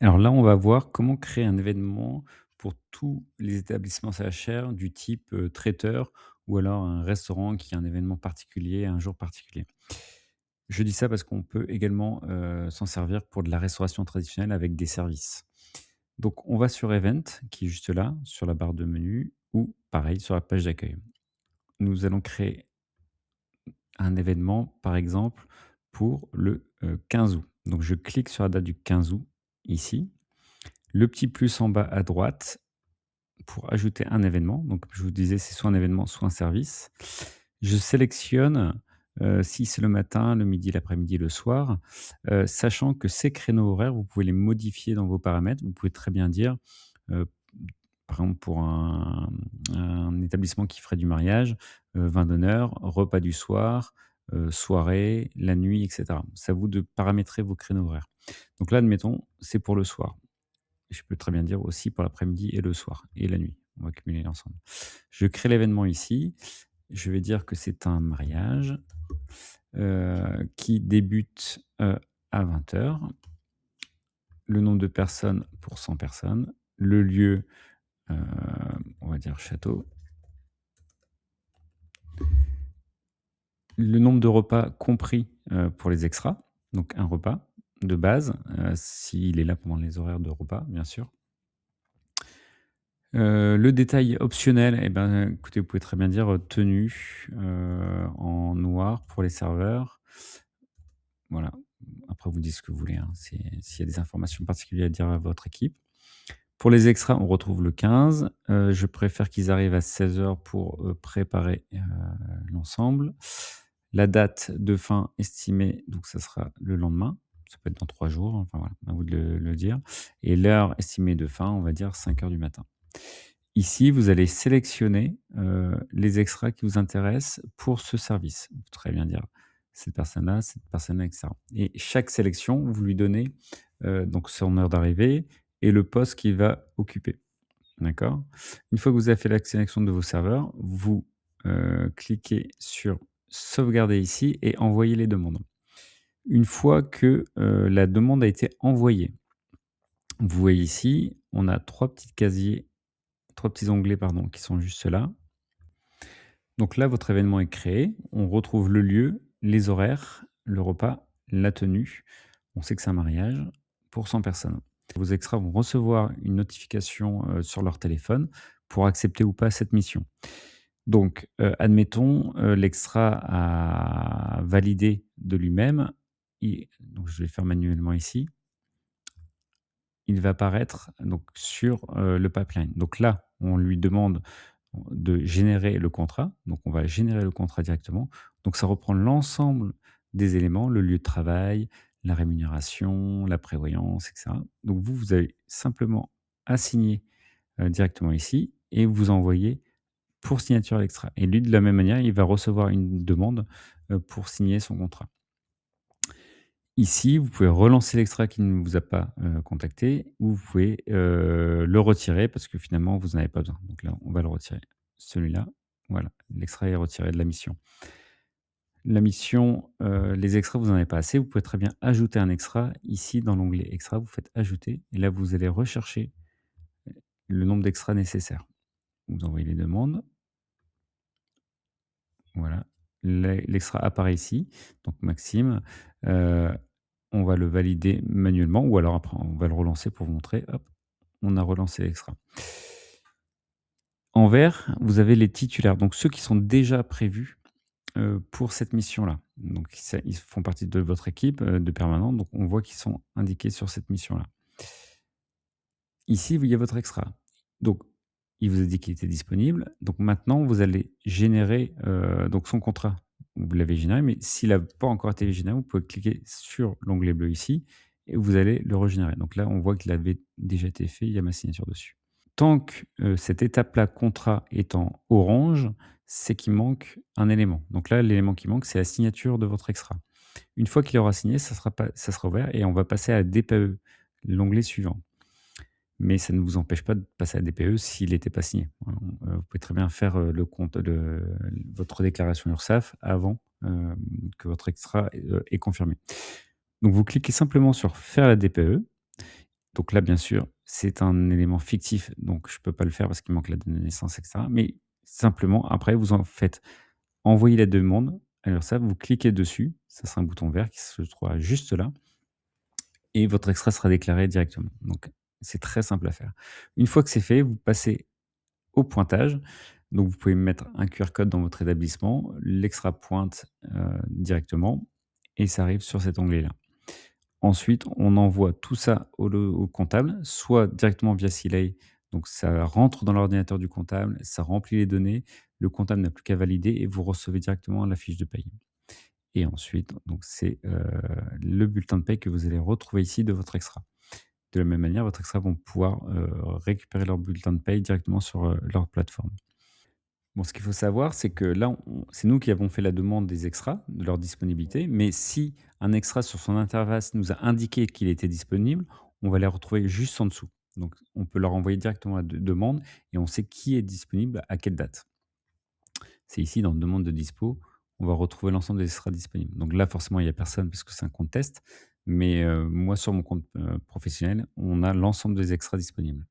Alors là, on va voir comment créer un événement pour tous les établissements CHR du type, traiteur ou alors un restaurant qui a un événement particulier, un jour particulier. Je dis ça parce qu'on peut également, s'en servir pour de la restauration traditionnelle avec des services. Donc on va sur Event qui est juste là, sur la barre de menu ou pareil sur la page d'accueil. Nous allons créer un événement, par exemple, pour le, 15 août. Donc je clique sur la date du 15 août ici. Le petit plus en bas à droite pour ajouter un événement. Donc, je vous disais, c'est soit un événement, soit un service. Je sélectionne, si c'est le matin, le midi, l'après-midi, le soir, sachant que ces créneaux horaires, vous pouvez les modifier dans vos paramètres. Vous pouvez très bien dire, heu, par exemple, pour un établissement qui ferait du mariage, vin d'honneur, repas du soir, soirée, la nuit, et cetera. C'est à vous de paramétrer vos créneaux horaires. Donc là, admettons, c'est pour le soir. Je peux très bien dire aussi pour l'après-midi et le soir et la nuit. On va cumuler ensemble. Je crée l'événement ici. Je vais dire que c'est un mariage, qui débute, à 20 heures. Le nombre de personnes pour 100 personnes. Le lieu, heu, on va dire château. Le nombre de repas compris, pour les extras, donc un repas de base, s'il est là pendant les horaires de repas, bien sûr. Le détail optionnel et ben, écoutez, vous pouvez très bien dire, tenue, en noir pour les serveurs. Voilà. Après vous dites ce que vous voulez, hein. S'il y a des informations particulières à dire à votre équipe. Pour les extras, on retrouve le 15. Je préfère qu'ils arrivent à 16 heures pour, préparer, l'ensemble. La date de fin estimée, donc ça sera le lendemain. Ça peut être dans 3 jours, enfin voilà, à vous de le dire et l'heure estimée de fin, on va dire 5 heures du matin. Ici, vous allez sélectionner, les extras qui vous intéressent pour ce service. Vous pouvez très bien dire cette personne-là, et cetera et chaque sélection, vous lui donnez, donc son heure d'arrivée et le poste qu'il va occuper. D'accord? Une fois que vous avez fait la sélection de vos serveurs, vous, cliquez sur «Sauvegarder ici» et «Envoyer les demandes». Une fois que, la demande a été envoyée, vous voyez ici, on a 3 petits onglets pardon, qui sont juste là. Donc là, votre événement est créé. On retrouve le lieu, les horaires, le repas, la tenue. On sait que c'est un mariage pour 100 personnes. Vos extras vont recevoir une notification, sur leur téléphone pour accepter ou pas cette mission. Donc, admettons, l'extra a validé de lui-même et donc je vais le faire manuellement ici. Il va apparaître donc sur, le pipeline. Donc là, on lui demande de générer le contrat. Donc on va générer le contrat directement. Donc ça reprend l'ensemble des éléments, le lieu de travail, la rémunération, la prévoyance et cetera. Donc vous, vous avez simplement à signer, directement ici et vous envoyez pour signature à l'extra et lui, de la même manière, il va recevoir une demande, pour signer son contrat. Ici, vous pouvez relancer l'extra qui ne vous a pas, contacté ou vous pouvez, le retirer parce que finalement vous en avez pas besoin. Donc là, on va le retirer. Celui-là, voilà, l'extra est retiré de la mission. La mission, les extras, vous en avez pas assez, vous pouvez très bien ajouter un extra. Ici, dans l'onglet extra, vous faites ajouter et là, vous allez rechercher le nombre d'extras nécessaires. Vous envoyez les demandes, voilà. L'extra apparaît ici, donc Maxime, heu, on va le valider manuellement ou alors après on va le relancer pour vous montrer. Hop, on a relancé l'extra. En vert, vous avez les titulaires, donc ceux qui sont déjà prévus, pour cette mission-là. Donc ça ils font partie de votre équipe, de permanents, donc on voit qu'ils sont indiqués sur cette mission-là. Ici, il y a votre extra. Donc il vous a dit qu'il était disponible, donc maintenant vous allez générer, donc son contrat. Vous l'avez généré, mais s'il n'a pas encore été généré, vous pouvez cliquer sur l'onglet bleu ici et vous allez le régénérer. Donc là, on voit qu'il avait déjà été fait, il y a ma signature dessus. Tant que, cette étape-là, contrat est en orange, c'est qu'il manque un élément. Donc là, l'élément qui manque, c'est la signature de votre extra. Une fois qu'il aura signé, ça sera ouvert et on va passer à DPE, l'onglet suivant. Mais ça ne vous empêche pas de passer à DPE s'il n'était pas signé. Voilà, vous pouvez très bien faire, le compte votre déclaration URSSAF avant, que votre extra, est confirmé. Donc vous cliquez simplement sur «Faire la DPE». Donc là, bien sûr, c'est un élément fictif, donc je peux pas le faire parce qu'il manque la date de naissance et cetera. Mais simplement, après, vous en faites envoyer la demande à l'URSSAF, vous cliquez dessus, ça sera un bouton vert qui se trouvera juste là et votre extrait sera déclaré directement. Donc c'est très simple à faire. Une fois que c'est fait, vous passez au pointage. Donc vous pouvez mettre un QR code dans votre établissement, l'extra pointe, directement et ça arrive sur cet onglet-là. Ensuite, on envoie tout ça au comptable, soit directement via Silay, donc ça rentre dans l'ordinateur du comptable, ça remplit les données, le comptable n'a plus qu'à valider et vous recevez directement la fiche de paye. Et ensuite, donc c'est, le bulletin de paye que vous allez retrouver ici de votre extra. De la même manière, votre extra vont pouvoir, récupérer leur bulletin de paye directement sur, leur plateforme. Bon, ce qu'il faut savoir, c'est que là, c'est nous qui avons fait la demande des extras, de leur disponibilité, mais si un extra sur son interface nous a indiqué qu'il était disponible, on va les retrouver juste en dessous. Donc, on peut leur envoyer directement la demande et on sait qui est disponible à quelle date. C'est ici, dans demande de dispo, on va retrouver l'ensemble des extras disponibles. Donc là, forcément, il n'y a personne parce que c'est un compte test, mais moi, sur mon compte professionnel, on a l'ensemble des extras disponibles.